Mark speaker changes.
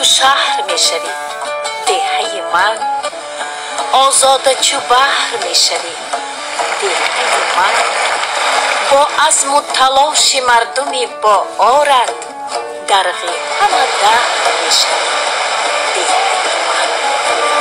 Speaker 1: چو شهر میشوی دهه من، آزاده چو بحر میشوی دهه من. با عزم و تلاش مردمی با آرد غرق همه دهر میشوی دهه من.